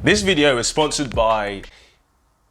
This video is sponsored by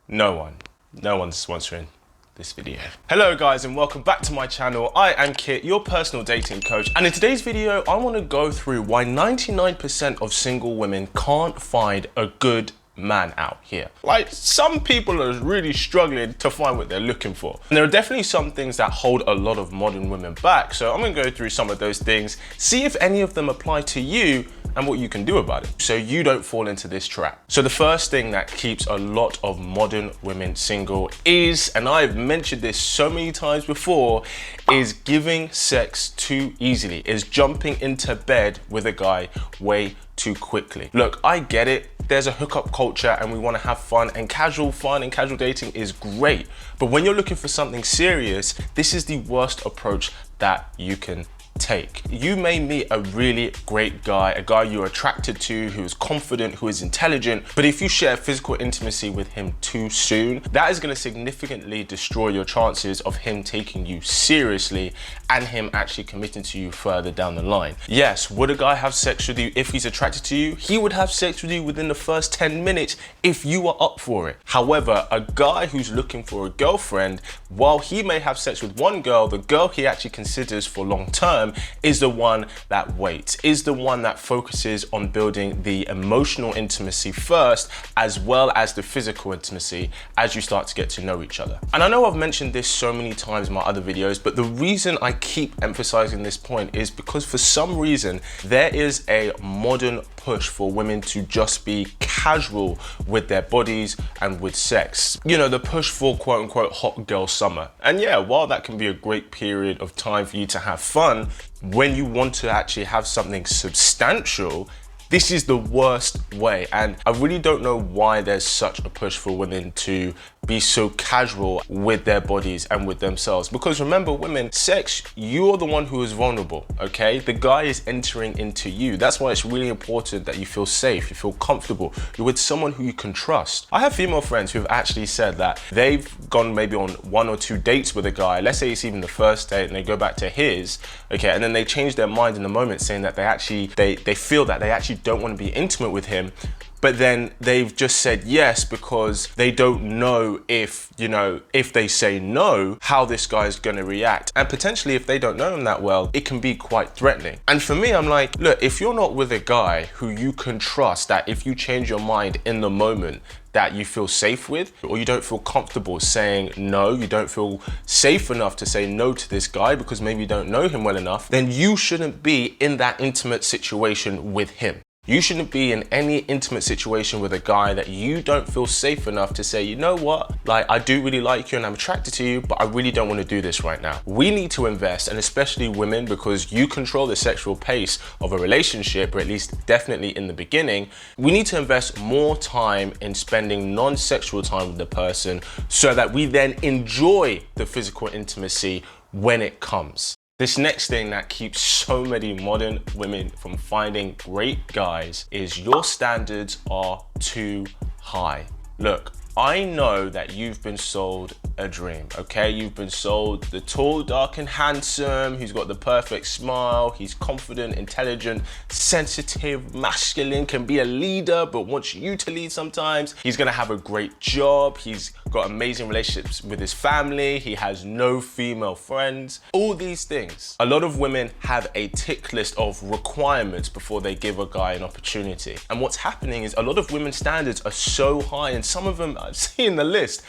no one. No one's sponsoring this video. Hello guys and welcome back to my channel. I am Kit, your personal dating coach, and in today's video I want to go through why 99% of single women can't find a good man out here. Like, some people are really struggling to find what they're looking for. And there are definitely some things that hold a lot of modern women back. So I'm gonna go through some of those things, see if any of them apply to you and what you can do about it so you don't fall into this trap. So the first thing that keeps a lot of modern women single is, and I've mentioned this so many times before, is giving sex too easily, is jumping into bed with a guy way too quickly. Look, I get it. There's a hookup culture and we want to have fun, and casual fun and casual dating is great. But when you're looking for something serious, this is the worst approach that you can take. You may meet a really great guy, a guy you're attracted to, who is confident, who is intelligent, but if you share physical intimacy with him too soon, that is going to significantly destroy your chances of him taking you seriously and him actually committing to you further down the line. Yes, would a guy have sex with you if he's attracted to you? He would have sex with you within the first 10 minutes if you are up for it. However, a guy who's looking for a girlfriend, while he may have sex with one girl, the girl he actually considers for long term is the one that waits, is the one that focuses on building the emotional intimacy first, as well as the physical intimacy as you start to get to know each other. And I know I've mentioned this so many times in my other videos, but the reason I keep emphasizing this point is because for some reason, there is a modern push for women to just be casual with their bodies and with sex. You know, the push for quote unquote hot girl summer. And yeah, while that can be a great period of time for you to have fun, when you want to actually have something substantial, this is the worst way. And I really don't know why there's such a push for women to be so casual with their bodies and with themselves. Because remember, women, sex, you're the one who is vulnerable, okay? The guy is entering into you. That's why it's really important that you feel safe, you feel comfortable, you're with someone who you can trust. I have female friends who have actually said that they've gone maybe on 1 or 2 dates with a guy, let's say it's even the first date, and they go back to his, okay, and then they change their mind in the moment, saying that they feel that they actually don't want to be intimate with him, but then they've just said yes because they don't know if, you know, if they say no, how this guy's gonna react. And potentially if they don't know him that well, it can be quite threatening. And for me, I'm like, look, if you're not with a guy who you can trust, that if you change your mind in the moment, that you feel safe with, or you don't feel comfortable saying no, you don't feel safe enough to say no to this guy because maybe you don't know him well enough, then you shouldn't be in that intimate situation with him. You shouldn't be in any intimate situation with a guy that you don't feel safe enough to say, you know what, like, I do really like you and I'm attracted to you, but I really don't want to do this right now. We need to invest, and especially women, because you control the sexual pace of a relationship, or at least definitely in the beginning, we need to invest more time in spending non-sexual time with the person so that we then enjoy the physical intimacy when it comes. This next thing that keeps so many modern women from finding great guys is your standards are too high. Look, I know that you've been sold a dream, okay? You've been sold the tall, dark, and handsome. He's got the perfect smile. He's confident, intelligent, sensitive, masculine, can be a leader, but wants you to lead sometimes. He's gonna have a great job. He's got amazing relationships with his family. He has no female friends. All these things. A lot of women have a tick list of requirements before they give a guy an opportunity. And what's happening is a lot of women's standards are so high, and some of them, I've seen the list,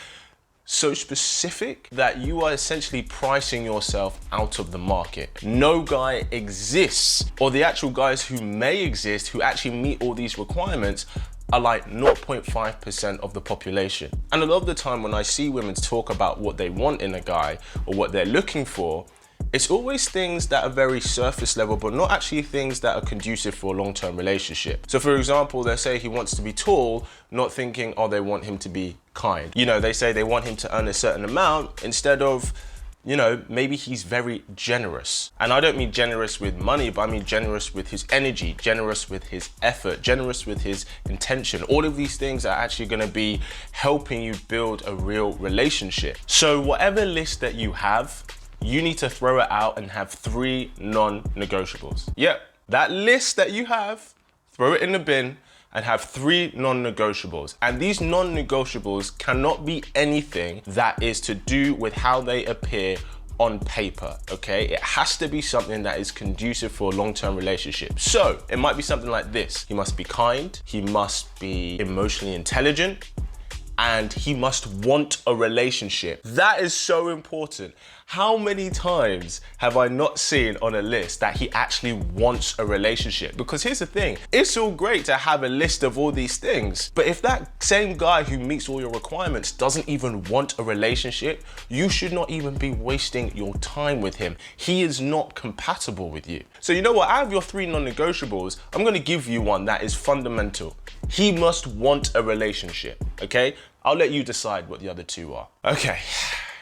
so specific that you are essentially pricing yourself out of the market. No guy exists, or the actual guys who may exist who actually meet all these requirements are like 0.5% of the population. And a lot of the time when I see women talk about what they want in a guy or what they're looking for, it's always things that are very surface level, but not actually things that are conducive for a long-term relationship. So for example, they say he wants to be tall, not thinking, oh, they want him to be kind. You know, they say they want him to earn a certain amount instead of, you know, maybe he's very generous. And I don't mean generous with money, but I mean generous with his energy, generous with his effort, generous with his intention. All of these things are actually gonna be helping you build a real relationship. So whatever list that you have, you need to throw it out and have 3 non-negotiables. Yep, that list that you have, throw it in the bin and have 3 non-negotiables. And these non-negotiables cannot be anything that is to do with how they appear on paper, okay? It has to be something that is conducive for a long-term relationship. So it might be something like this. He must be kind, he must be emotionally intelligent, and he must want a relationship. That is so important. How many times have I not seen on a list that he actually wants a relationship? Because here's the thing, it's all great to have a list of all these things, but if that same guy who meets all your requirements doesn't even want a relationship, you should not even be wasting your time with him. He is not compatible with you. So you know what, out of your 3 non-negotiables, I'm gonna give you one that is fundamental. He must want a relationship, okay? I'll let you decide what the other 2 are. Okay.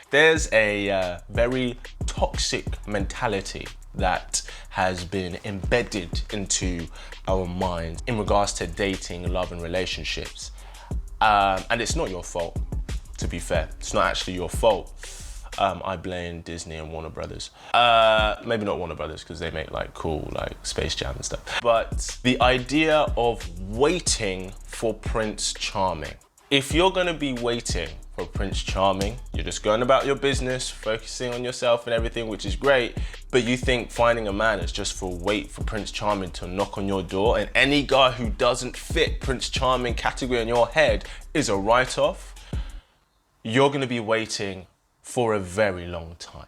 There's a very toxic mentality that has been embedded into our minds in regards to dating, love, and relationships. And it's not your fault, to be fair. It's not actually your fault. I blame Disney and Warner Brothers. Maybe not Warner Brothers, because they make like cool like Space Jam and stuff. But the idea of waiting for Prince Charming. If you're gonna be waiting for Prince Charming, you're just going about your business, focusing on yourself and everything, which is great, but you think finding a man is just for wait for Prince Charming to knock on your door, and any guy who doesn't fit Prince Charming category in your head is a write-off, you're gonna be waiting for a very long time.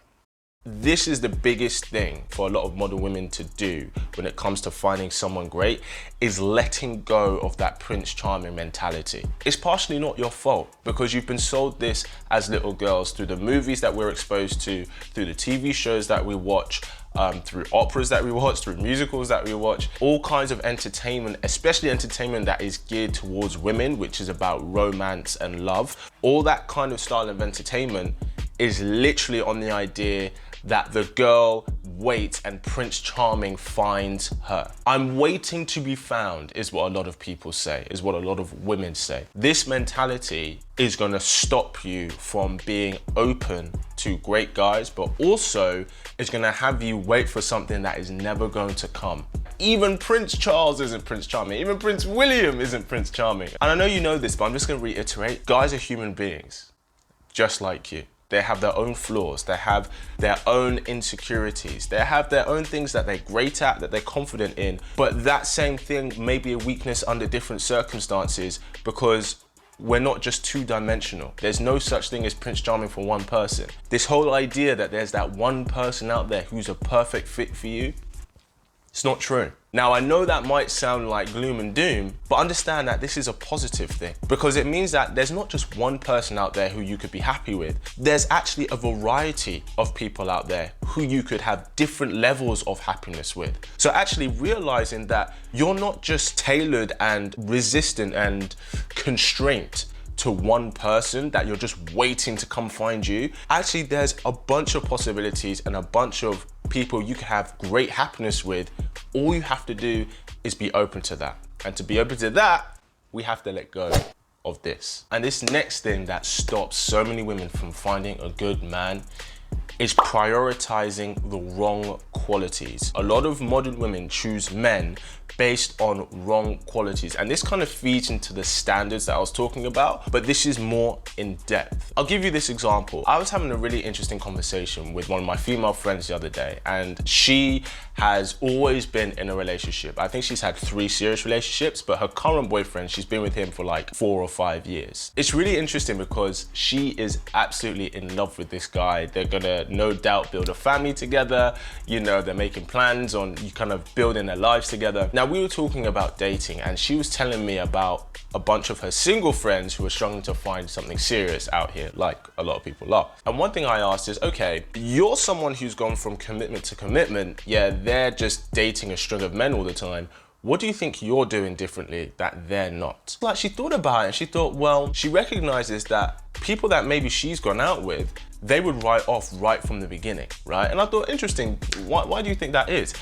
This is the biggest thing for a lot of modern women to do when it comes to finding someone great, is letting go of that Prince Charming mentality. It's partially not your fault, because you've been sold this as little girls through the movies that we're exposed to, through the TV shows that we watch, through operas that we watch, through musicals that we watch, all kinds of entertainment, especially entertainment that is geared towards women, which is about romance and love. All that kind of style of entertainment is literally on the idea that the girl waits and Prince Charming finds her. I'm waiting to be found is what a lot of people say, is what a lot of women say. This mentality is gonna stop you from being open to great guys, but also is gonna have you wait for something that is never going to come. Even Prince Charles isn't Prince Charming. Even Prince William isn't Prince Charming. And I know you know this, but I'm just gonna reiterate, guys are human beings, just like you. They have their own flaws, they have their own insecurities, they have their own things that they're great at, that they're confident in, but that same thing may be a weakness under different circumstances, because we're not just 2-dimensional. There's no such thing as Prince Charming for one person. This whole idea that there's that one person out there who's a perfect fit for you, it's not true. Now, I know that might sound like gloom and doom, but understand that this is a positive thing, because it means that there's not just one person out there who you could be happy with. There's actually a variety of people out there who you could have different levels of happiness with. So actually realizing that you're not just tailored and resistant and constrained to one person, that you're just waiting to come find you. Actually, there's a bunch of possibilities and a bunch of people you can have great happiness with. All you have to do is be open to that. And to be open to that, we have to let go of this. And this next thing that stops so many women from finding a good man is prioritizing the wrong qualities. A lot of modern women choose men based on wrong qualities. And this kind of feeds into the standards that I was talking about, but this is more in depth. I'll give you this example. I was having a really interesting conversation with one of my female friends the other day, and she has always been in a relationship. I think she's had 3 serious relationships, but her current boyfriend, she's been with him for like 4 or 5 years. It's really interesting because she is absolutely in love with this guy. They're gonna no doubt build a family together. You know, they're making plans on kind of building their lives together. Now, we were talking about dating, and she was telling me about a bunch of her single friends who are struggling to find something serious out here, like a lot of people are. And one thing I asked is, okay, you're someone who's gone from commitment to commitment. Yeah, they're just dating a string of men all the time. What do you think you're doing differently that they're not? Like, she thought about it and she thought, well, she recognizes that people that maybe she's gone out with, they would write off right from the beginning, right? And I thought, interesting, why do you think that is?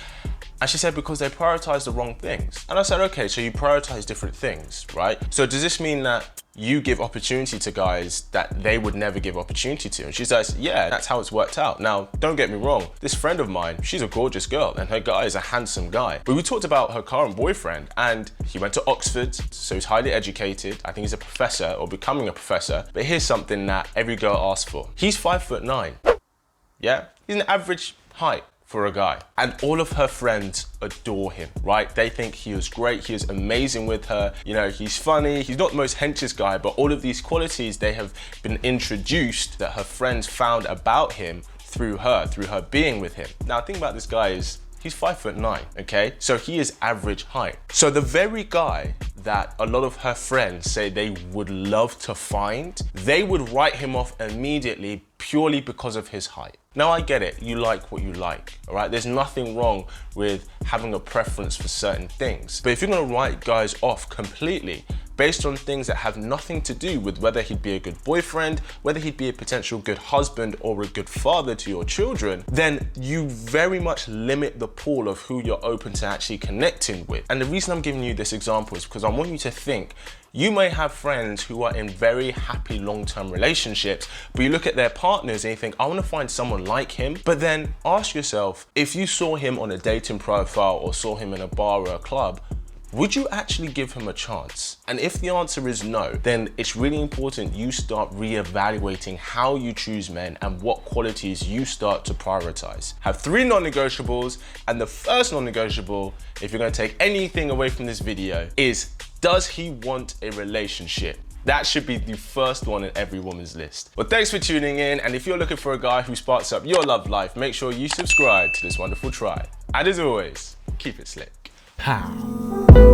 And she said, because they prioritize the wrong things. And I said, okay, so you prioritize different things, right? So does this mean that you give opportunity to guys that they would never give opportunity to? And she says, yeah, that's how it's worked out. Now, don't get me wrong, this friend of mine, she's a gorgeous girl and her guy is a handsome guy. But we talked about her current boyfriend and he went to Oxford, so he's highly educated. I think he's a professor or becoming a professor. But here's something that every girl asks for. He's 5'9". Yeah, he's an average height for a guy. And all of her friends adore him, right? They think he is great, he is amazing with her. You know, he's funny, he's not the most henchest guy, but all of these qualities, they have been introduced that her friends found about him through her being with him. Now, think about this guy is, he's 5'9", okay? So he is average height. So the very guy that a lot of her friends say they would love to find, they would write him off immediately purely because of his height. Now I get it, you like what you like, all right? There's nothing wrong with having a preference for certain things. But if you're gonna write guys off completely based on things that have nothing to do with whether he'd be a good boyfriend, whether he'd be a potential good husband or a good father to your children, then you very much limit the pool of who you're open to actually connecting with. And the reason I'm giving you this example is because I want you to think, you may have friends who are in very happy long-term relationships, but you look at their partners and you think, I want to find someone like him. But then ask yourself, if you saw him on a dating profile or saw him in a bar or a club, would you actually give him a chance? And if the answer is no, then it's really important you start reevaluating how you choose men and what qualities you start to prioritize. Have 3 non-negotiables, and the first non-negotiable, if you're going to take anything away from this video, is does he want a relationship? That should be the first one in every woman's list. Well, thanks for tuning in, and if you're looking for a guy who sparks up your love life, make sure you subscribe to this wonderful tribe. And as always, keep it slick. How?